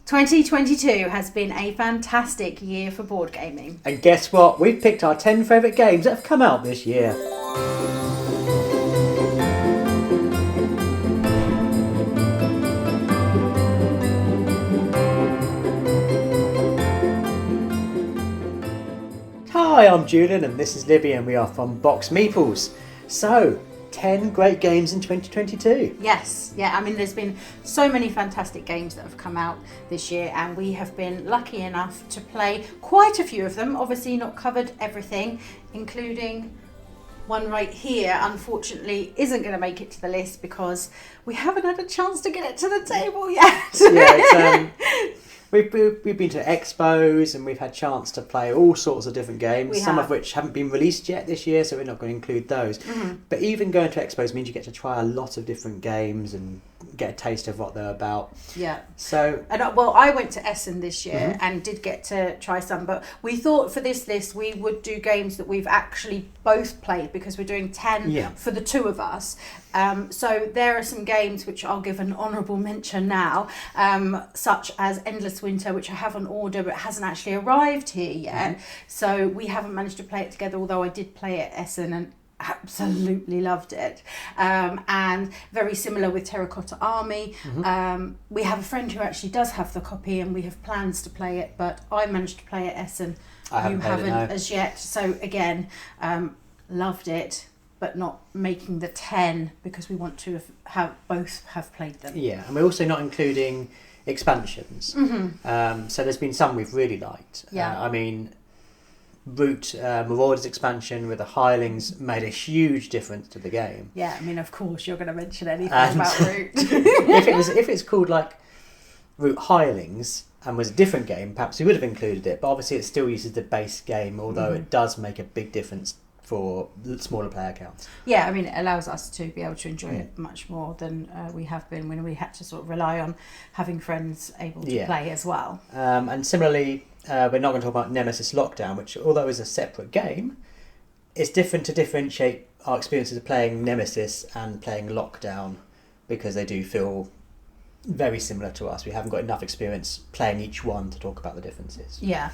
2022 has been a fantastic year for board gaming. And guess what? We've picked our 10 favourite games that have come out this year. Hi, I'm Julian and this is Libby and we are from BoxedMeeples. So, 10 great games in 2022. Yes, yeah, I mean there's been so many fantastic games that have come out this year and we have been lucky enough to play quite a few of them. Obviously not covered everything, including one right here unfortunately isn't going to make it to the list because we haven't had a chance to get it to the table yet. Yeah, we've been to expos and we've had chance to play all sorts of different games, some of which haven't been released yet this year, so we're not going to include those. Mm-hmm. But even going to expos means you get to try a lot of different games and get a taste of what they're about. Yeah. So, well, I went to Essen this year and did get to try some, but we thought for this list we would do games that we've actually both played because we're doing 10 for the two of us. So there are some games which I'll give an honourable mention now, such as Endless Winter, which I have on order but hasn't actually arrived here yet. Mm-hmm. So we haven't managed to play it together, although I did play it at Essen and absolutely loved it. And very similar with Terracotta Army. Mm-hmm. We have a friend who actually does have the copy and we have plans to play it, but I managed to play it at Essen. You haven't as yet. So again, loved it, but not making the 10 because we want to both have played them. Yeah, and we're also not including expansions. Mm-hmm. So there's been some we've really liked. Yeah. I mean, Root Marauders expansion with the Hirelings made a huge difference to the game. Yeah, I mean, of course you're going to mention anything about Root. if it's called like Root Hirelings and was a different game, perhaps we would have included it. But obviously, it still uses the base game, although it does make a big difference for smaller player counts. Yeah, I mean, it allows us to be able to enjoy it much more than we have been when we had to sort of rely on having friends able to play as well. And similarly, we're not going to talk about Nemesis Lockdown, which, although is a separate game, it's different to differentiate our experiences of playing Nemesis and playing Lockdown because they do feel very similar to us. We haven't got enough experience playing each one to talk about the differences. Yeah.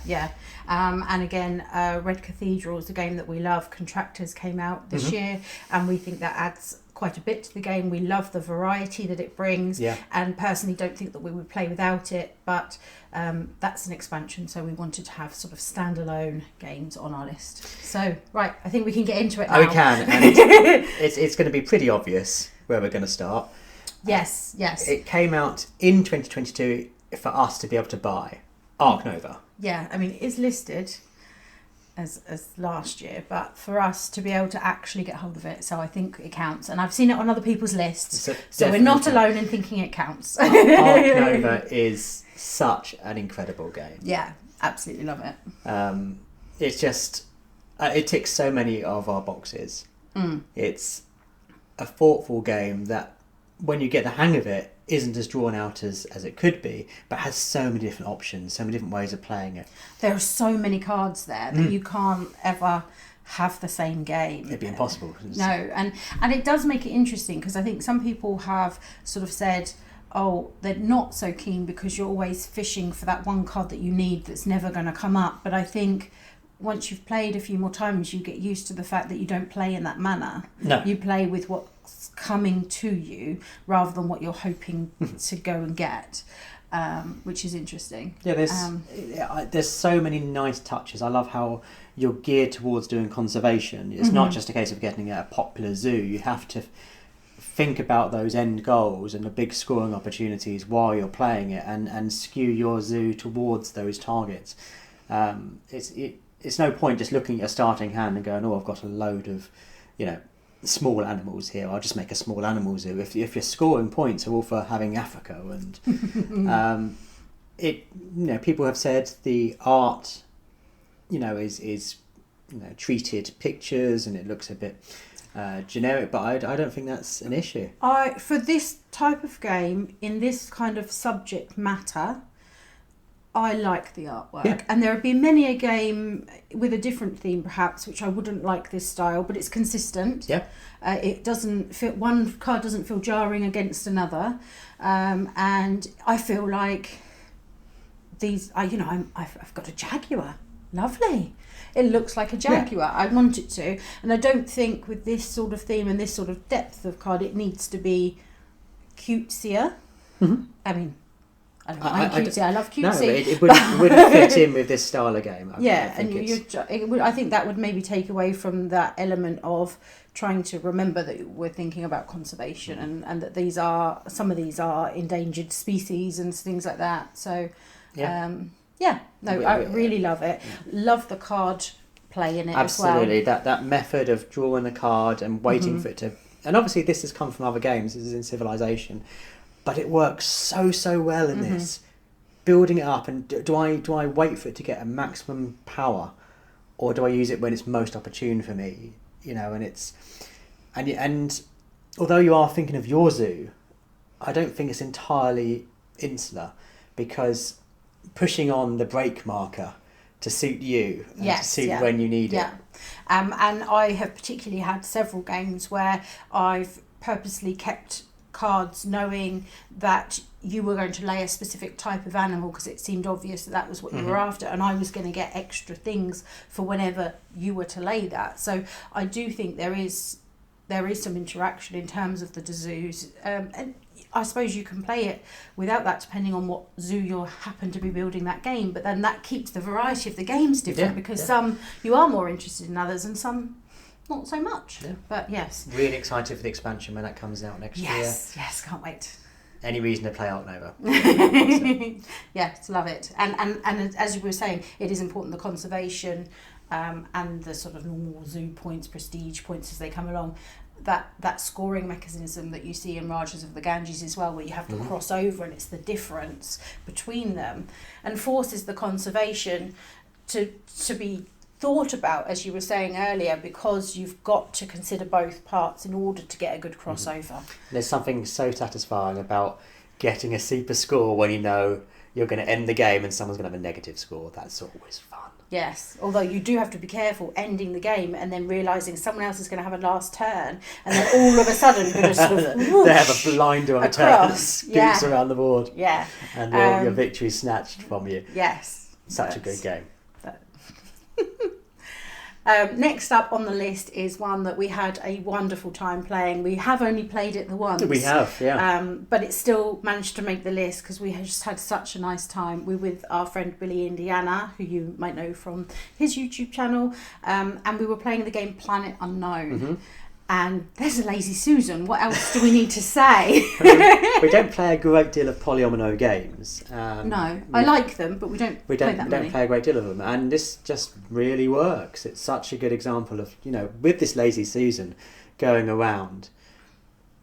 And again, Red Cathedral is a game that we love. Contractors came out this year and we think that adds quite a bit to the game. We love the variety that it brings and personally don't think that we would play without it, but that's an expansion, so we wanted to have sort of standalone games on our list. So, right, I think we can get into it now. We can, and it's going to be pretty obvious where we're going to start. Yes. It came out in 2022 for us to be able to buy Ark Nova. Yeah, I mean, it's listed as last year, but for us to be able to actually get hold of it, so I think it counts. And I've seen it on other people's lists, so we're not alone in thinking it counts. Ark Nova is such an incredible game. Yeah, absolutely love it. It's just, it ticks so many of our boxes. It's a thoughtful game that, when you get the hang of it, isn't as drawn out as it could be, but has so many different options, so many different ways of playing it. There are so many cards there that you can't ever have the same game. It'd be impossible. No, and it does make it interesting because I think some people have sort of said, oh, they're not so keen because you're always fishing for that one card that you need that's never going to come up. But I think once you've played a few more times, you get used to the fact that you don't play in that manner. No. You play with what's coming to you rather than what you're hoping to go and get, which is interesting. Yeah, there's so many nice touches. I love how you're geared towards doing conservation. It's not just a case of getting a popular zoo. You have to think about those end goals and the big scoring opportunities while you're playing it and skew your zoo towards those targets. It's no point just looking at a starting hand and going, oh, I've got a load of, small animals here. I'll just make a small animal zoo. If you're scoring points are all for having Africa and people have said the art, is treated pictures and it looks a bit generic, but I don't think that's an issue. For this type of game in this kind of subject matter, I like the artwork, and there have been many a game with a different theme perhaps which I wouldn't like this style, but it's consistent. It doesn't feel, one card doesn't feel jarring against another, and I feel like I've got a Jaguar. Lovely. It looks like a Jaguar. I want it to. And I don't think with this sort of theme and this sort of depth of card, it needs to be cutesier. Mm-hmm. I mean, I don't mind cutesy. I love cutesy. No, it wouldn't fit in with this style of game. I think that would maybe take away from that element of trying to remember that we're thinking about conservation and that some of these are endangered species and things like that. So, I really love it. Yeah. Love the card play in it as well. Absolutely, that method of drawing the card and waiting for it to... And obviously this has come from other games, this is in Civilization, but it works so well in this. Building it up, and do I wait for it to get a maximum power, or do I use it when it's most opportune for me? And although you are thinking of your zoo, I don't think it's entirely insular, because pushing on the break marker to suit you and to suit when you need it. And I have particularly had several games where I've purposely kept cards knowing that you were going to lay a specific type of animal because it seemed obvious that was what you were after, and I was going to get extra things for whenever you were to lay that. So I do think there is some interaction in terms of the zoos, and I suppose you can play it without that depending on what zoo you happen to be building that game, but then that keeps the variety of the games different because some you are more interested in others and some not so much. But yes, really excited for the expansion when that comes out next year. Yes, can't wait. Any reason to play Ark Nova? Yes, love it. And as you were saying, it is important, the conservation and the sort of normal zoo points, prestige points as they come along. That scoring mechanism that you see in Rajas of the Ganges as well, where you have to cross over, and it's the difference between them, and forces the conservation to be thought about, as you were saying earlier, because you've got to consider both parts in order to get a good crossover. There's something so satisfying about getting a super score when you know you're going to end the game and someone's going to have a negative score. That's always fun. Yes, although you do have to be careful ending the game and then realising someone else is going to have a last turn, and then all of a sudden going to sort of they have a blinder on a turn that scoots around the board. Yeah. And your victory snatched from you. Yes. Such a good game. Next up on the list is one that we had a wonderful time playing. We have only played it the once. We have, yeah. But it still managed to make the list because we had just had such a nice time. We're with our friend Billy Indiana, who you might know from his YouTube channel, and we were playing the game Planet Unknown. And there's a Lazy Susan. What else do we need to say? We don't play a great deal of polyomino games. No, I like them, but we don't play a great deal of them. And this just really works. It's such a good example of, with this Lazy Susan going around,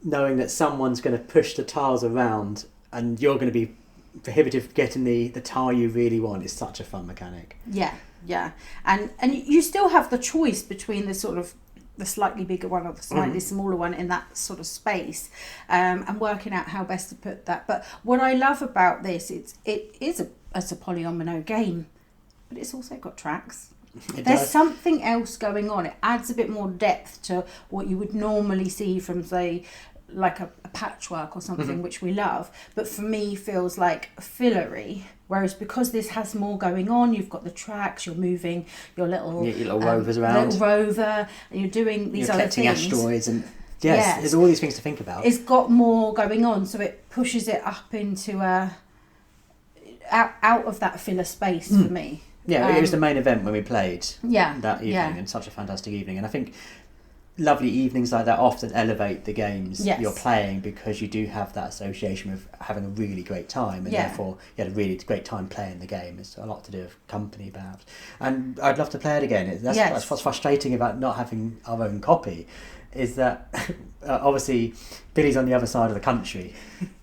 knowing that someone's going to push the tiles around and you're going to be prohibitive getting the tile you really want. Is such a fun mechanic. Yeah. And you still have the choice between the sort of the slightly bigger one or the slightly smaller one in that sort of space, and working out how best to put that. But what I love about this, it's a polyomino game, but it's also got tracks. There's something else going on. It adds a bit more depth to what you would normally see from, say, like a patchwork or something, which we love, but for me feels like fillery. Whereas because this has more going on, you've got the tracks, you're moving your little rovers around, little rover, and you're doing these other things. Asteroids and there's all these things to think about. It's got more going on, so it pushes it up into out of that filler space for me. Yeah, it was the main event when we played that evening, and such a fantastic evening. And I think lovely evenings like that often elevate the games you're playing, because you do have that association with having a really great time, and therefore you had a really great time playing the game. It's a lot to do with company, perhaps. And I'd love to play it again. That's what's frustrating about not having our own copy, is that obviously Billy's on the other side of the country,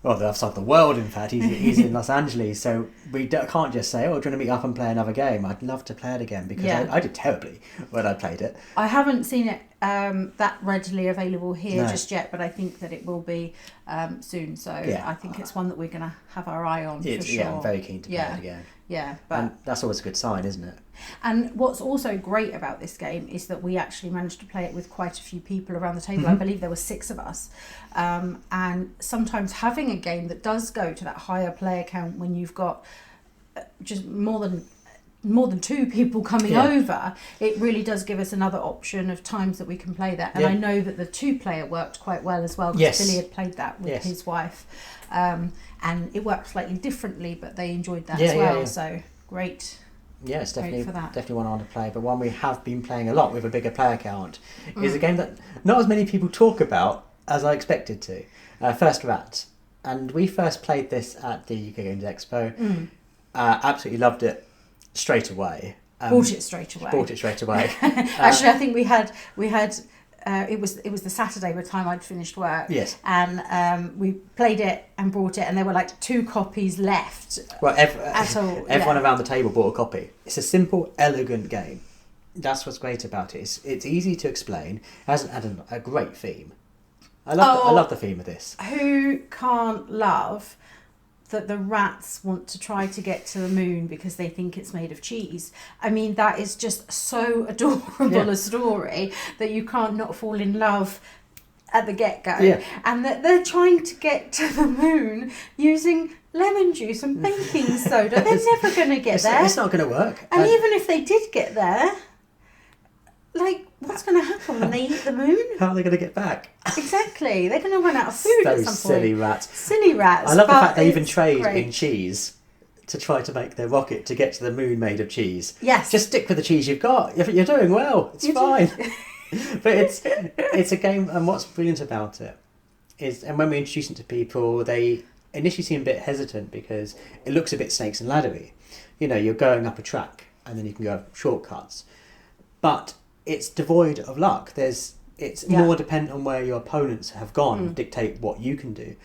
well, the other side of the world, in fact. He's in Los Angeles, so we can't just say, do you want to meet up and play another game? I'd love to play it again, because I did terribly when I played it. I haven't seen it that readily available here just yet, but I think that it will be soon, so I think it's one that we're going to have our eye on for sure. Yeah, I'm very keen to play it again. Yeah, and that's always a good sign, isn't it? And what's also great about this game is that we actually managed to play it with quite a few people around the table. I believe there were 6 of us. And sometimes having a game that does go to that higher player count, when you've got just more than two people coming over, it really does give us another option of times that we can play that. And I know that the 2-player worked quite well as well, because Billy had played that with his wife, and it worked slightly differently, but they enjoyed that as well. So great. Yeah, it's definitely one I want to play. But one we have been playing a lot with a bigger player count is a game that not as many people talk about as I expected to. First Rat. And we first played this at the UK Games Expo. Absolutely loved it straight away. Bought it straight away. Actually, I think we had it was the Saturday by the time I'd finished work. Yes. And we played it and brought it, and there were like 2 copies left. Well, everyone around the table bought a copy. It's a simple, elegant game. That's what's great about it. It's easy to explain. It hasn't had a great theme. I love the theme of this. Who can't love that the rats want to try to get to the moon because they think it's made of cheese? I mean, that is just so adorable a story that you can't not fall in love at the get-go. Yeah. And that they're trying to get to the moon using lemon juice and baking soda. They're never going to get there. It's not going to work. And even if they did get there, like, what's going to happen when they eat the moon? How are they going to get back? Exactly. They're going to run out of food at some point. Silly rats. Silly rats. I love the fact they even trade in cheese to try to make their rocket to get to the moon made of cheese. Yes. Just stick with the cheese you've got. You're doing well. It's fine. But it's a game, and what's brilliant about it is, and when we introduce it to people, they initially seem a bit hesitant because it looks a bit snakes and laddery. You know, you're going up a track and then you can go shortcuts. But it's devoid of luck. It's more dependent on where your opponents have gone, dictate what you can do.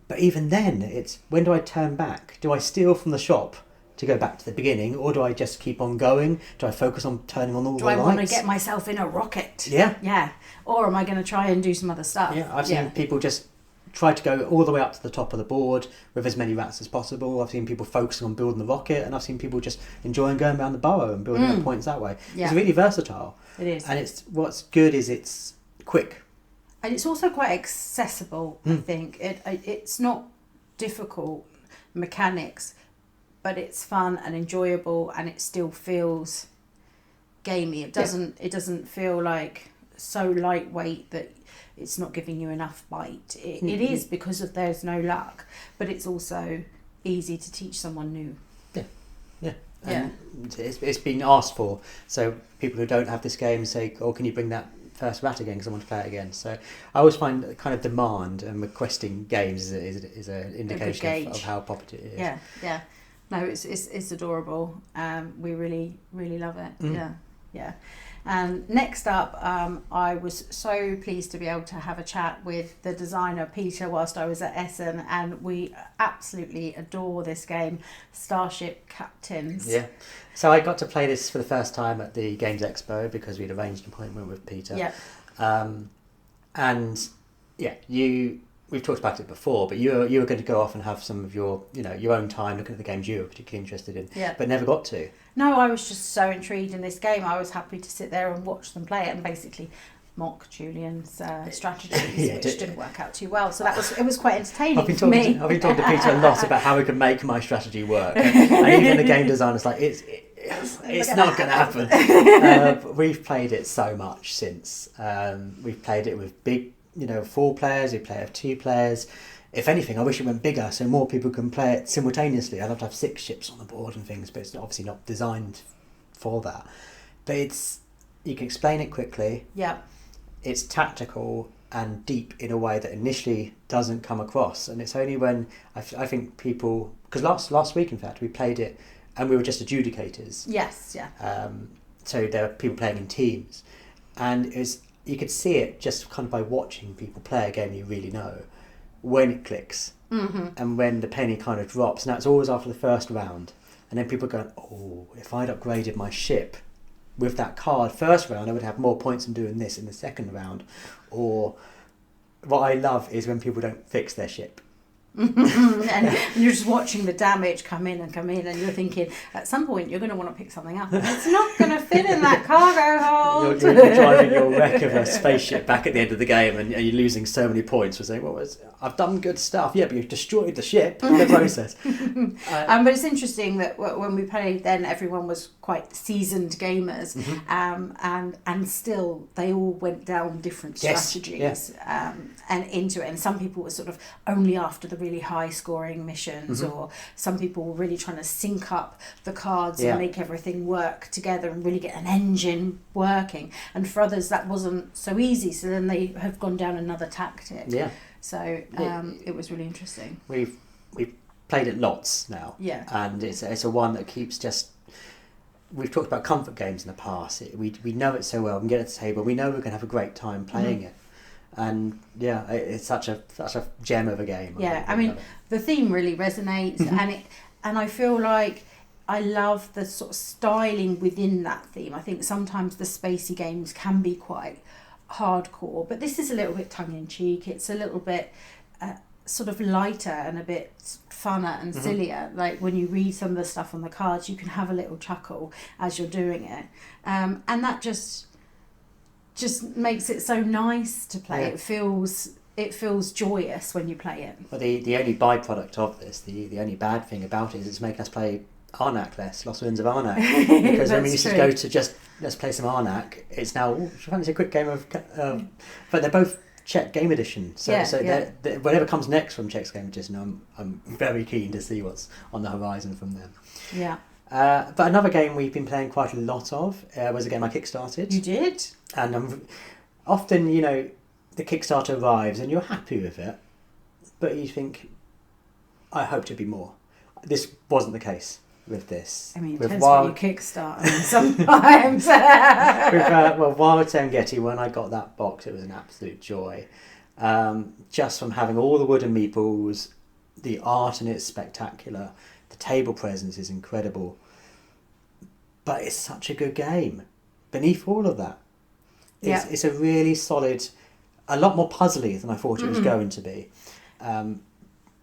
But even then, it's when do I turn back? Do I steal from the shop to go back to the beginning, or do I just keep on going? Do I focus on turning on all the lights? Do I want to get myself in a rocket? Yeah. Yeah. Or am I going to try and do some other stuff? Yeah, I've seen people just try to go all the way up to the top of the board with as many rats as possible. I've seen people focusing on building the rocket, and I've seen people just enjoying going around the burrow and building up points that way. Yeah. It's really versatile. It is. And what's good is it's quick. And it's also quite accessible, I think. It's not difficult mechanics, but it's fun and enjoyable, and it still feels gamey. It doesn't feel like so lightweight that it's not giving you enough bite. It is, because there's no luck, but it's also easy to teach someone new. And it's been asked for, so people who don't have this game say, "Oh, can you bring that first rat again? Because I want to play it again." So I always find kind of demand and requesting games is an indication of how popular it is. Yeah. No, it's adorable. We really, really love it. Yeah. And next up, I was so pleased to be able to have a chat with the designer Peter whilst I was at Essen, and we absolutely adore this game, Starship Captains. Yeah. So I got to play this for the first time at the Games Expo because we'd arranged an appointment with Peter. Yeah. And yeah, we've talked about it before, but you were going to go off and have some of your own time looking at the games you were particularly interested in, but never got to. No, I was just so intrigued in this game. I was happy to sit there and watch them play it and basically mock Julian's strategies, which didn't work out too well. So it was quite entertaining. I've been talking to Peter a lot about how we can make my strategy work, and even the game designer's like, it's not going to happen. We've played it so much since. We've played it with big, 4 players. We play it with 2 players. If anything, I wish it went bigger so more people can play it simultaneously. I'd love to have 6 ships on the board and things, but it's obviously not designed for that. But you can explain it quickly. Yeah. It's tactical and deep in a way that initially doesn't come across. And it's only when I think people... Because last week, in fact, we played it and we were just adjudicators. Yes, yeah. So there were people playing in teams. And you could see it just kind of by watching people play a game you really know, when it clicks and when the penny kind of drops. Now, it's always after the first round. And then people are going, oh, if I'd upgraded my ship with that card first round, I would have more points than doing this in the second round. Or what I love is when people don't fix their ship. and you're just watching the damage come in, and you're thinking at some point you're going to want to pick something up and it's not going to fit in that cargo hold. You're driving your wreck of a spaceship back at the end of the game, and you're losing so many points for saying, well, I've done good stuff. Yeah, but you've destroyed the ship in the process. But it's interesting that when we played then, everyone was quite seasoned gamers, and still they all went down different strategies and into it. And some people were sort of only after the really high scoring missions, or some people were really trying to sync up the cards and make everything work together and really get an engine working. And for others that wasn't so easy, so then they have gone down another tactic. So it was really interesting. We've played it lots now, and it's a one that keeps just. We've talked about comfort games in the past. We know it so well. We can get at the table. We know we're going to have a great time playing it. And it's such a gem of a game. I mean, the theme really resonates, and I feel like I love the sort of styling within that theme. I think sometimes the spacey games can be quite hardcore, but this is a little bit tongue in cheek. It's a little bit sort of lighter and a bit funner and sillier. Like when you read some of the stuff on the cards, you can have a little chuckle as you're doing it, and that just makes it so nice to play. It feels joyous when you play it. Well, the only byproduct of this, the only bad thing about it is it's making us play Arnak less, Lost Winds of Arnak. Because when we used to go to just let's play some Arnak, it's now fancy a quick game of. But they're both Czech Game Edition, so whatever comes next from Czech's Game Edition, I'm very keen to see what's on the horizon from them. Yeah. But another game we've been playing quite a lot of was a game I kickstarted. You did? And often, the Kickstarter arrives and you're happy with it, but you think, I hoped it'd be more. This wasn't the case with this. I mean, it depends what you kickstart sometimes. with Wild Serengeti, when I got that box, it was an absolute joy. Just from having all the wooden meeples, the art in it's spectacular, the table presence is incredible, but it's such a good game. Beneath all of that, it's a really solid, a lot more puzzly than I thought it was going to be.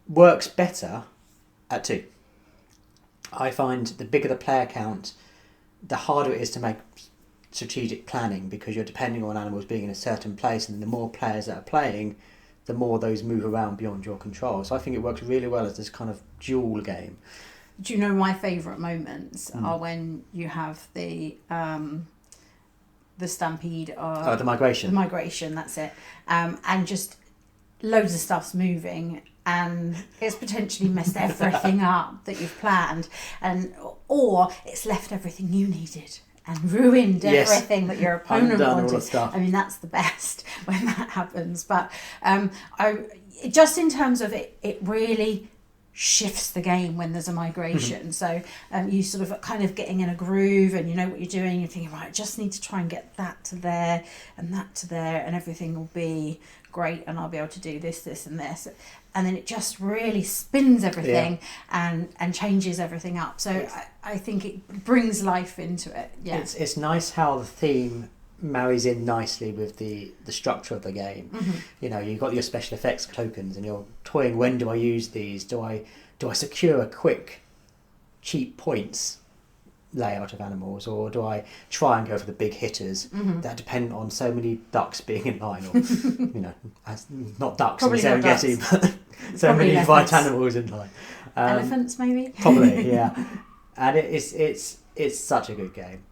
Works better at 2. I find the bigger the player count, the harder it is to make strategic planning, because you're depending on animals being in a certain place, and the more players that are playing, the more those move around beyond your control. So I think it works really well as this kind of dual game. Do you know my favourite moments are when you have the stampede or the migration. The migration, that's it. And just loads of stuff's moving, and it's potentially messed everything up that you've planned, or it's left everything you needed and ruined everything that your opponent wanted. All the stuff. I mean, that's the best when that happens. But just in terms of it really shifts the game when there's a migration. So you sort of kind of getting in a groove, and you know what you're doing. You're thinking, right, I just need to try and get that to there and that to there, and everything will be great, and I'll be able to do this, this, and this. And then it just really spins everything and changes everything up. So I think it brings life into it. Yeah, it's nice how the theme marries in nicely with the structure of the game. You've got your special effects tokens, and you're toying, when do I use these? Do I secure a quick cheap points layout of animals, or do I try and go for the big hitters that depend on so many ducks being in line, or not ducks in Serengeti, but so many white animals in line. Elephants maybe? Probably, yeah. And it's such a good game.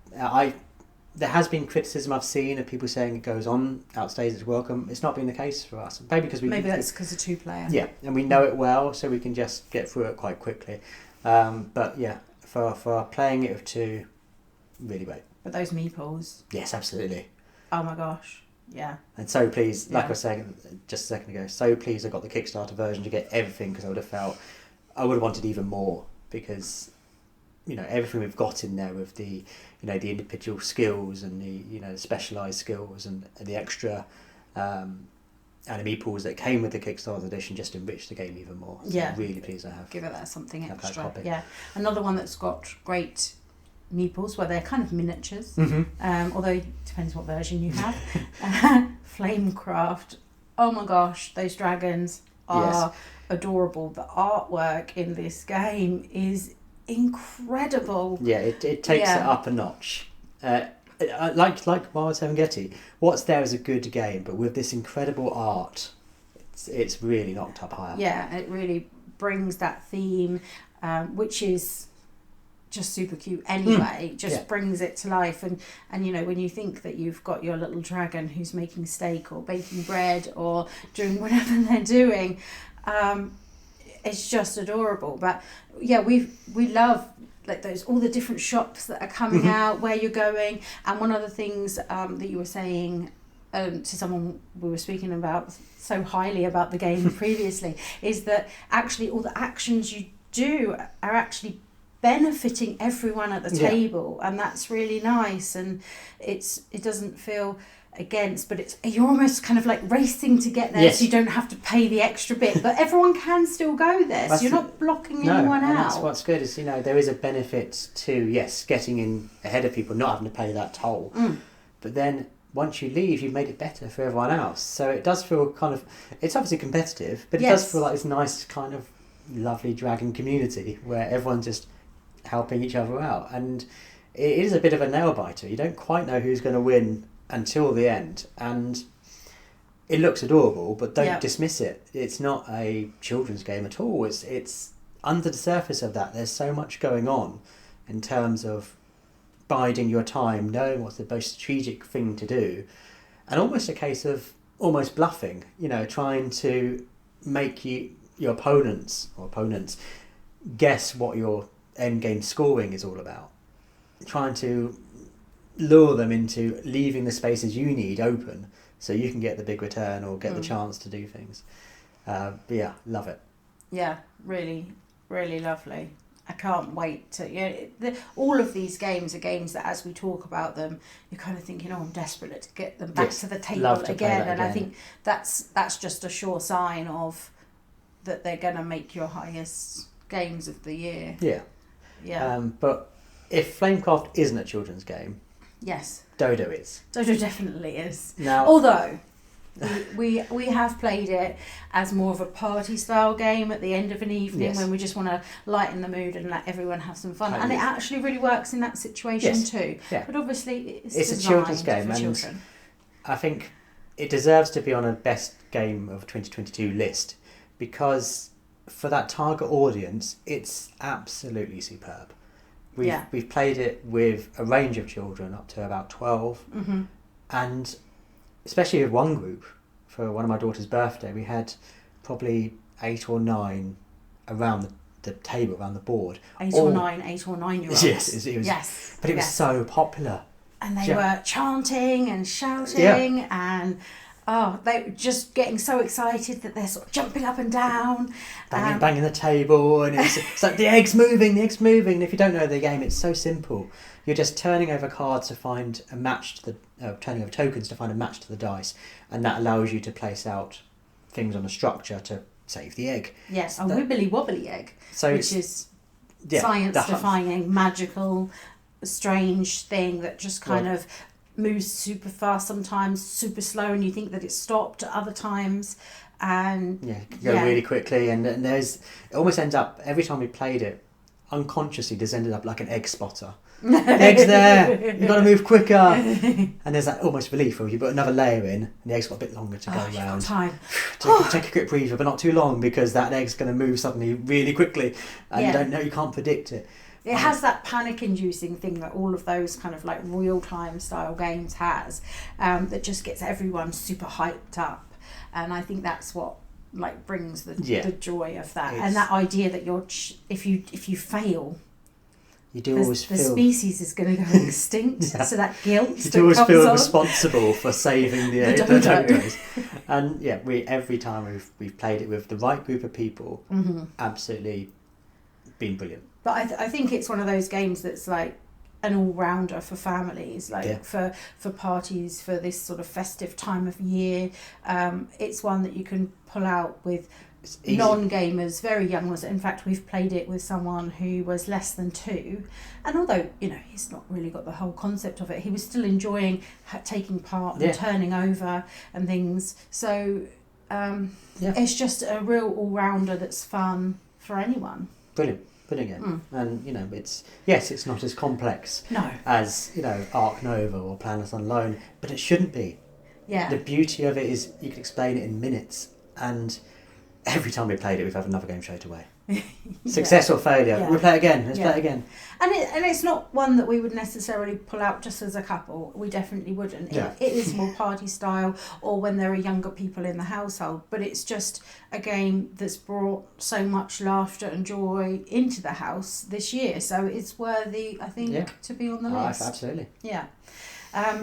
There has been criticism I've seen of people saying it goes on, outstays its welcome. It's not been the case for us. Maybe that's because of 2-player. Yeah, and we know it well, so we can just get through it quite quickly. But yeah, for playing it with 2, really great. But those meeples. Yes, absolutely. Oh my gosh, yeah. And so pleased, like I was saying just a second ago, so pleased I got the Kickstarter version to get everything, because I would have wanted even more, because everything we've got in there with the the individual skills and the specialised skills and the extra meeples that came with the Kickstarter edition just enriched the game even more. So I'm really pleased I have. Give it that something extra. Yeah, another one that's got great meeples, where they're kind of miniatures. Although it depends what version you have. Flamecraft. Oh my gosh, those dragons. are adorable. The artwork in this game is incredible. Yeah, it takes it up a notch. Like Wild Serengeti, what's there is a good game, but with this incredible art, it's really knocked up higher. Yeah, it really brings that theme, which is just super cute anyway. Just brings it to life, and when you think that you've got your little dragon who's making steak or baking bread or doing whatever they're doing, it's just adorable. But yeah, we love like all the different shops that are coming out, where you're going. And one of the things that you were saying to someone we were speaking about so highly about the game previously is that actually all the actions you do are actually benefiting everyone at the table, and that's really nice. And it doesn't feel against, but you're almost kind of like racing to get there, so you don't have to pay the extra bit, but everyone can still go there, so you're not blocking anyone out. That's what's good is there is a benefit to getting in ahead of people, not having to pay that toll, but then once you leave, you've made it better for everyone else. So it does feel kind of, it's obviously competitive, but it does feel like this nice kind of lovely dragon community where everyone's just helping each other out, and it is a bit of a nail biter. You don't quite know who's going to win until the end, and it looks adorable, but don't dismiss it. It's not a children's game at all. It's under the surface of that, there's so much going on in terms of biding your time, knowing what's the most strategic thing to do, and almost a case of almost bluffing, trying to make your opponents guess what your end game scoring is all about, trying to lure them into leaving the spaces you need open so you can get the big return or get the chance to do things. But yeah, love it. Yeah, really, really lovely. I can't wait to... all of these games are games that as we talk about them, you're kind of thinking, I'm desperate to get them back to the table again. And I think that's just a sure sign of that they're going to make your highest games of the year. Yeah. But if Flamecraft isn't a children's game, yes, Dodo is. Dodo definitely is. Now, although we have played it as more of a party style game at the end of an evening when we just want to lighten the mood and let everyone have some fun, and it actually really works in that situation too. Yeah. But obviously it's a children's game, and children. I think it deserves to be on a best game of 2022 list because for that target audience, it's absolutely superb. We've played it with a range of children up to about 12, and especially with one group, for one of my daughter's birthday, we had probably 8 or 9 around the table, around the board. 8 or 9-year-olds. Yes, it was. But it was so popular. And they were chanting and shouting and... they were just getting so excited that they're sort of jumping up and down. Banging the table, and it's like, the egg's moving. And if you don't know the game, it's so simple. You're just turning over cards to find a match to turning over tokens to find a match to the dice, and that allows you to place out things on a structure to save the egg. Yes, a wibbly wobbly egg, which is science-defying, magical, strange thing that just kind of moves super fast sometimes, super slow, and you think that it's stopped at other times, and it can go really quickly, and it almost ends up, every time we played it, unconsciously just ended up like an egg spotter. The egg's there, you've got to move quicker, and there's that almost relief where you put another layer in and the egg's got a bit longer to go around. You've got time. Take a quick breather, but not too long, because that egg's going to move suddenly really quickly, and you can't predict it. It has that panic-inducing thing that all of those kind of like real-time style games has, that just gets everyone super hyped up, and I think that's what like brings the joy of that, and that idea that if you fail, you do always feel the species is going to go extinct. So that guilt. You do always feel responsible for saving the dodos. And every time we've played it with the right group of people, absolutely been brilliant. But I think it's one of those games that's like an all-rounder for families, like for parties, for this sort of festive time of year. It's one that you can pull out with non-gamers, very young ones. In fact, we've played it with someone who was less than 2, and although he's not really got the whole concept of it, he was still enjoying taking part and turning over and things. So It's just a real all-rounder that's fun for anyone. Brilliant game. And it's not as complex as Ark Nova or Planets Unknown, but it shouldn't be. The beauty of it is you can explain it in minutes, and every time we played it, we've had another game straight away. Success or failure, we'll play it again. Let's play it again. And it's not one that we would necessarily pull out just as a couple. We definitely wouldn't. It is more party style, or when there are younger people in the household. But it's just a game that's brought so much laughter and joy into the house this year. So it's worthy, I think, to be on the list. Absolutely. Yeah.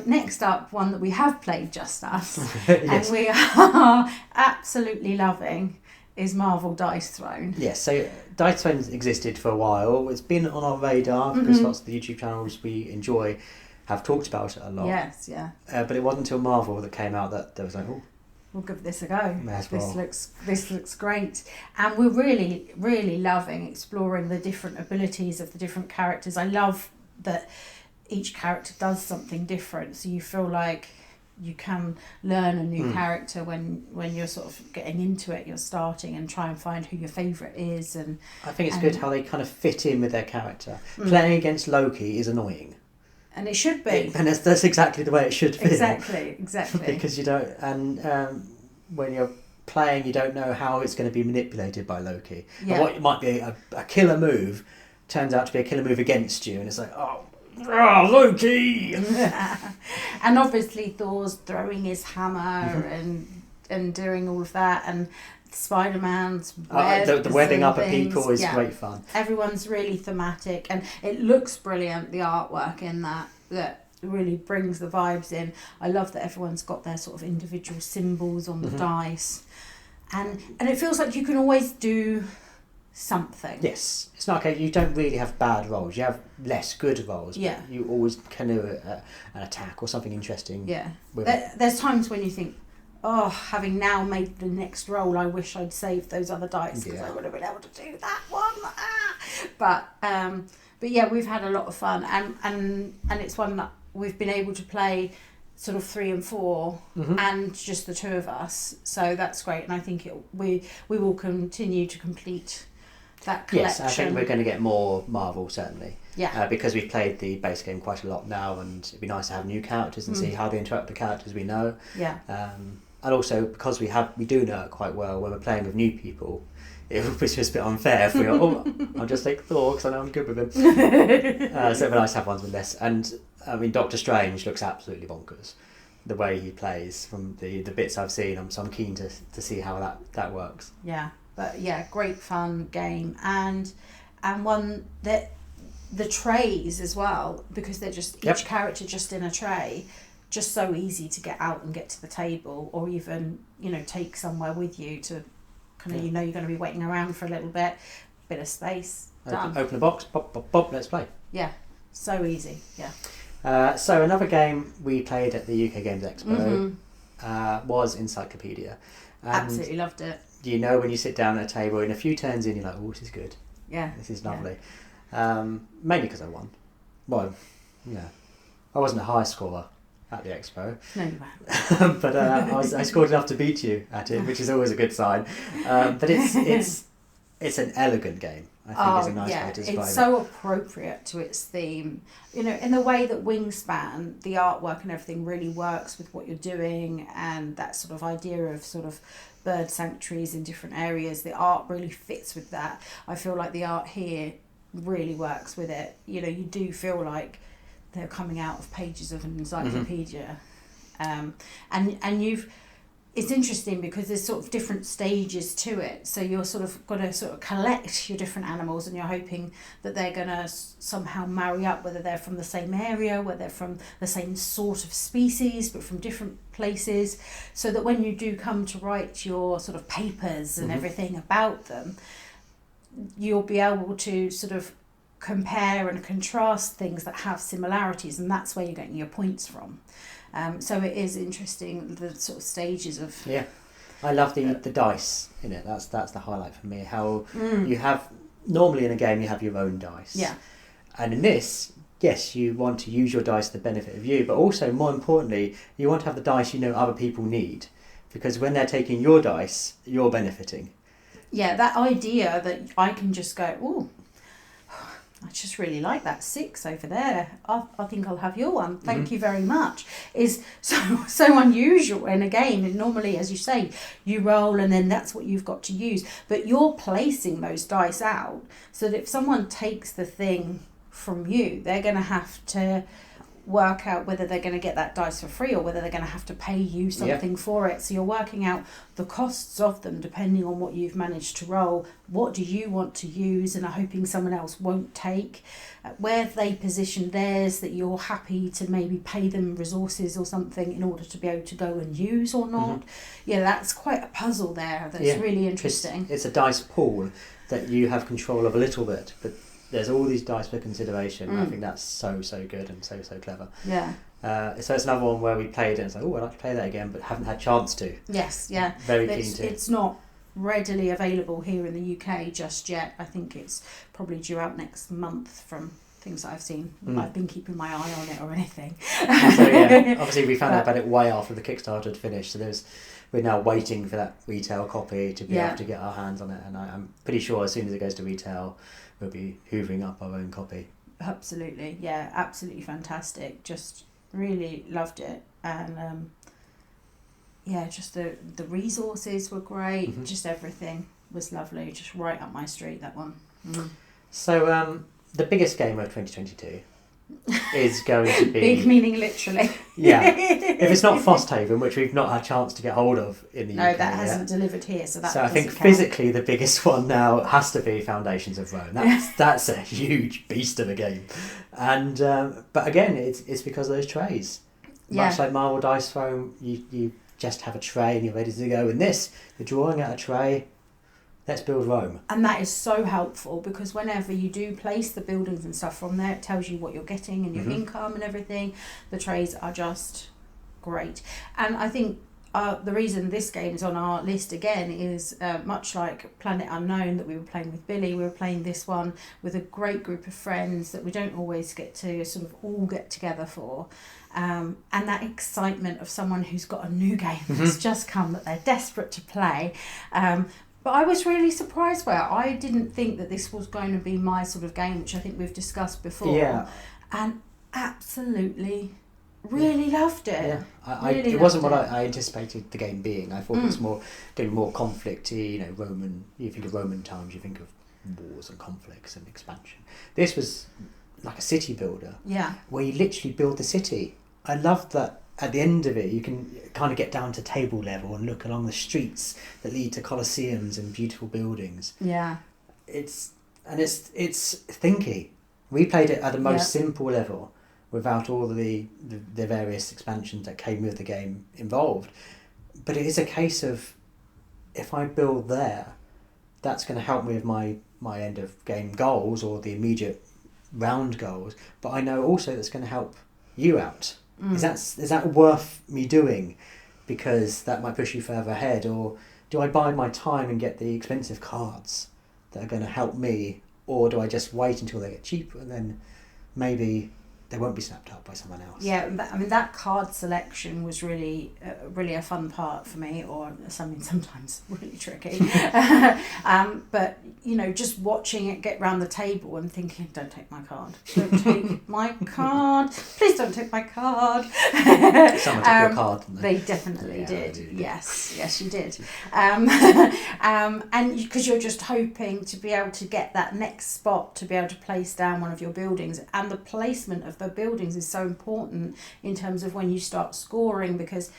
Next up, one that we have played just us, and we are absolutely loving, is Marvel Dice Throne. Yes, so Dice Throne's existed for a while. It's been on our radar because lots of the YouTube channels we enjoy have talked about it a lot. Yes, yeah. But it wasn't until Marvel that came out that there was like, we'll give this a go. Well. This looks great, and we're really, really loving exploring the different abilities of the different characters. I love that each character does something different, so you feel like you can learn a new character when you're sort of getting into it. You're starting and try and find who your favourite is, and I think it's good how they kind of fit in with their character. Playing against Loki is annoying, and it should be, and that's exactly the way it should feel. Exactly. Because you don't, and when you're playing, you don't know how it's going to be manipulated by Loki. And what might be a killer move turns out to be a killer move against you, and it's like, Loki! And obviously Thor's throwing his hammer and doing all of that, and Spider-Man's the webbing up of people is great fun. Everyone's really thematic, and it looks brilliant, the artwork in that really brings the vibes in. I love that everyone's got their sort of individual symbols on the dice, and it feels like you can always do something. Yes, it's not okay. You don't really have bad rolls. You have less good rolls. Yeah. But you always can do an attack or something interesting. Yeah. There's times when you think, having now made the next roll, I wish I'd saved those other dice because I would have been able to do that one. But yeah, we've had a lot of fun, and it's one that we've been able to play sort of 3 and 4 and just the 2 of us. So that's great, and I think we will continue to complete that collection. Yes, I think we're going to get more Marvel, certainly. Yeah. Because we've played the base game quite a lot now, and it'd be nice to have new characters and see how they interact with the characters we know. Yeah. And also, because we do know it quite well, when we're playing with new people, it would be just a bit unfair if we go, I'll just take Thor because I know I'm good with him. So it'd be nice to have ones with less. And I mean, Doctor Strange looks absolutely bonkers. The way he plays from the bits I've seen, so I'm keen to see how that works. Yeah. But yeah, great fun game, and one that the trays as well, because they're just each character just in a tray, just so easy to get out and get to the table, or even take somewhere with you to kind of you're going to be waiting around for a little bit of space. Open the box, pop, let's play. Yeah, so easy. Yeah. So another game we played at the UK Games Expo was Encyclopedia. And absolutely loved it. When you sit down at a table, and a few turns in, you're like, this is good. Yeah. This is lovely. Mainly because I won. Well, yeah. I wasn't a high scorer at the expo. No, you weren't. But I scored enough to beat you at it, which is always a good sign. But it's an elegant game. I think is a nice way to describe it. It's so appropriate to its theme. In the way that Wingspan, the artwork and everything really works with what you're doing, and that sort of idea of sort of bird sanctuaries in different areas, the art really fits with that. I feel like the art here really works with it. You do feel like they're coming out of pages of an encyclopedia. And it's interesting because there's sort of different stages to it. So you're sort of got to sort of collect your different animals, and you're hoping that they're going to somehow marry up, whether they're from the same area, whether they're from the same sort of species, but from different places, so that when you do come to write your sort of papers and everything about them, you'll be able to sort of compare and contrast things that have similarities, and that's where you're getting your points from. So it is interesting, the sort of stages of... Yeah, I love the dice in it. That's the highlight for me. How you have... Normally in a game you have your own dice. Yeah. And in this, yes, you want to use your dice to the benefit of you, but also, more importantly, you want to have the dice other people need. because when they're taking your dice, you're benefiting. Yeah, that idea that I can just go, oh, I just really like that 6 over there. I think I'll have your one. Thank you very much. Is so unusual in a game. And normally, as you say, you roll and then that's what you've got to use. But you're placing those dice out so that if someone takes the thing from you, they're going to have to work out whether they're going to get that dice for free or whether they're going to have to pay you something for it. So you're working out the costs of them depending on what you've managed to roll. What do you want to use and are hoping someone else won't take? Where they position theirs that you're happy to maybe pay them resources or something in order to be able to go and use or not. Yeah, that's quite a puzzle there. That's really interesting. It's a dice pool that you have control of a little bit, but there's all these dice for consideration. I think that's so good and so clever. Yeah. So it's another one where we played it and it's like, oh, I'd like to play that again, but haven't had a chance to. Yes, yeah. Very keen to. It's not readily available here in the UK just yet. I think it's probably due out next month from things that I've seen. I've been keeping my eye on it or anything. So yeah, obviously we found out about it way after the Kickstarter had finished. So we're now waiting for that retail copy to be able to get our hands on it. And I'm pretty sure as soon as it goes to retail, we'll be hoovering up our own copy. Absolutely, yeah, absolutely fantastic. Just really loved it, and just the resources were great. Just everything was lovely. Just right up my street, that one. So the biggest game of 2022 is going to be big, meaning literally. If it's not Frosthaven, which we've not had a chance to get hold of in the UK. No, that hasn't delivered here, so I think physically the biggest one now has to be Foundations of Rome. That's a huge beast of a game, and but again, it's because of those trays. Much like Marvel Dice Foam, you just have a tray and you're ready to go. In this, you're drawing out a tray. Let's build Rome. And that is so helpful because whenever you do place the buildings and stuff from there, it tells you what you're getting and your income and everything. The trays are just great. And I think the reason this game is on our list again is much like Planet Unknown that we were playing with Billy. We were playing this one with a great group of friends that we don't always get to sort of all get together for. And that excitement of someone who's got a new game that's just come that they're desperate to play. But I was really surprised by it. I didn't think that this was going to be my sort of game, which I think we've discussed before. Yeah. And absolutely really loved it. Yeah. It wasn't what I anticipated the game being. I thought it was going to be more conflict-y, Roman. You think of Roman times, you think of wars and conflicts and expansion. This was like a city builder. Yeah. Where you literally build the city. I loved that. At the end of it, you can kind of get down to table level and look along the streets that lead to colosseums and beautiful buildings. Yeah, it's thinky. We played it at the most simple level, without all the various expansions that came with the game involved. But it is a case of, if I build there, that's going to help me with my end of game goals or the immediate round goals. But I know also that's going to help you out. Is that worth me doing because that might push you further ahead, or do I buy my time and get the expensive cards that are going to help me, or do I just wait until they get cheaper and then maybe they won't be snapped up by someone else? Yeah, I mean that card selection was really a fun part for me, or sometimes really tricky. But just watching it get round the table and thinking, don't take my card, don't take my card, please don't take my card. Someone took your card, didn't they? They definitely did. Yes, you did. And because you're just hoping to be able to get that next spot to be able to place down one of your buildings, and the placement of the buildings is so important in terms of when you start scoring, because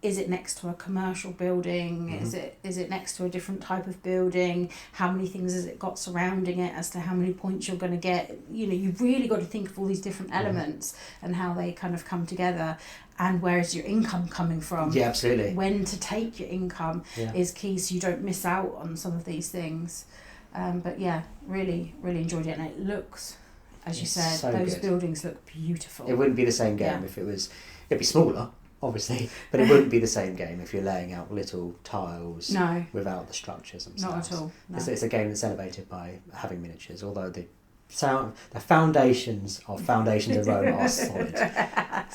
is it next to a commercial building? Is it next to a different type of building? How many things has it got surrounding it as to how many points you're going to get? You've really got to think of all these different elements and how they kind of come together. And where is your income coming from? Yeah, absolutely. When to take your income is key, so you don't miss out on some of these things. But yeah, really, really enjoyed it. And it looks, as you said, so those good. Buildings look beautiful. It wouldn't be the same game if it'd be smaller, obviously, but it wouldn't be the same game if you're laying out little tiles without the structures themselves. Not at all. No. It's a game that's elevated by having miniatures, although the foundations of Rome are solid.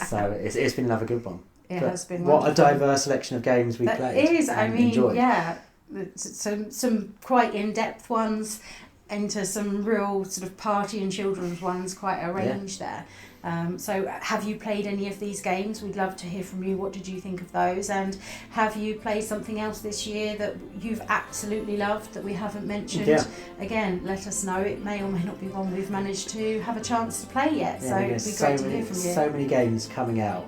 So it's been another good one. It has been what wonderful. a diverse selection of games we played. It is. I mean, enjoyed. yeah, some quite in-depth ones into some real sort of party and children's ones, quite a range there. So have you played any of these games? We'd love to hear from you. What did you think of those? And have you played something else this year that you've absolutely loved that we haven't mentioned? Yeah. Again, let us know. It may or may not be one we've managed to have a chance to play yet. Yeah, so it'd be great to hear from you. So many games coming out.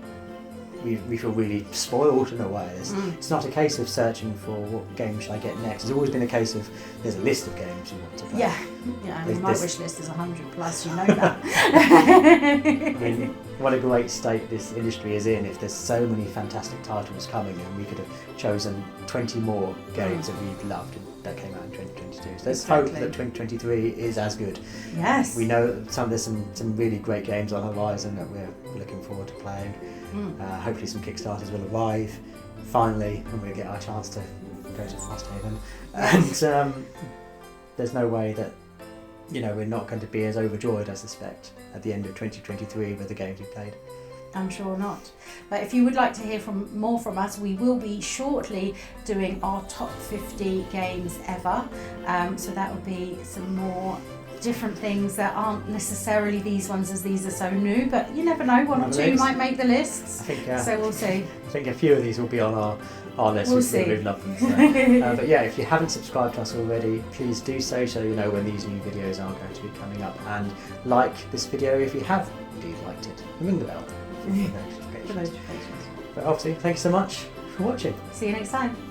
We feel really spoiled in a way. It's not a case of searching for what game should I get next. It's always been a case of there's a list of games you want to play. Yeah. I mean, my wish list is 100 plus. You know that. I mean, what a great state this industry is in. If there's so many fantastic titles coming, and we could have chosen 20 more games that we loved that came out in 2022. So let's hope that 2023 is as good. Yes. We know that there's some really great games on the horizon that we're looking forward to playing. Hopefully some Kickstarters will arrive finally, and we'll get our chance to go to Frosthaven. And there's no way that we're not going to be as overjoyed, I suspect, at the end of 2023 with the games we played. I'm sure not. But if you would like to hear more from us, we will be shortly doing our top 50 games ever. So that will be some more different things that aren't necessarily these ones, as these are so new, but you never know, one or two might make the lists. I think, so we'll see. I think a few of these will be on our list. We'll see. We've loved them. So. But yeah, if you haven't subscribed to us already, please do so you know when these new videos are going to be coming up, and like this video if you have indeed liked it, and ring the bell for notifications. But obviously, thank you so much for watching. See you next time.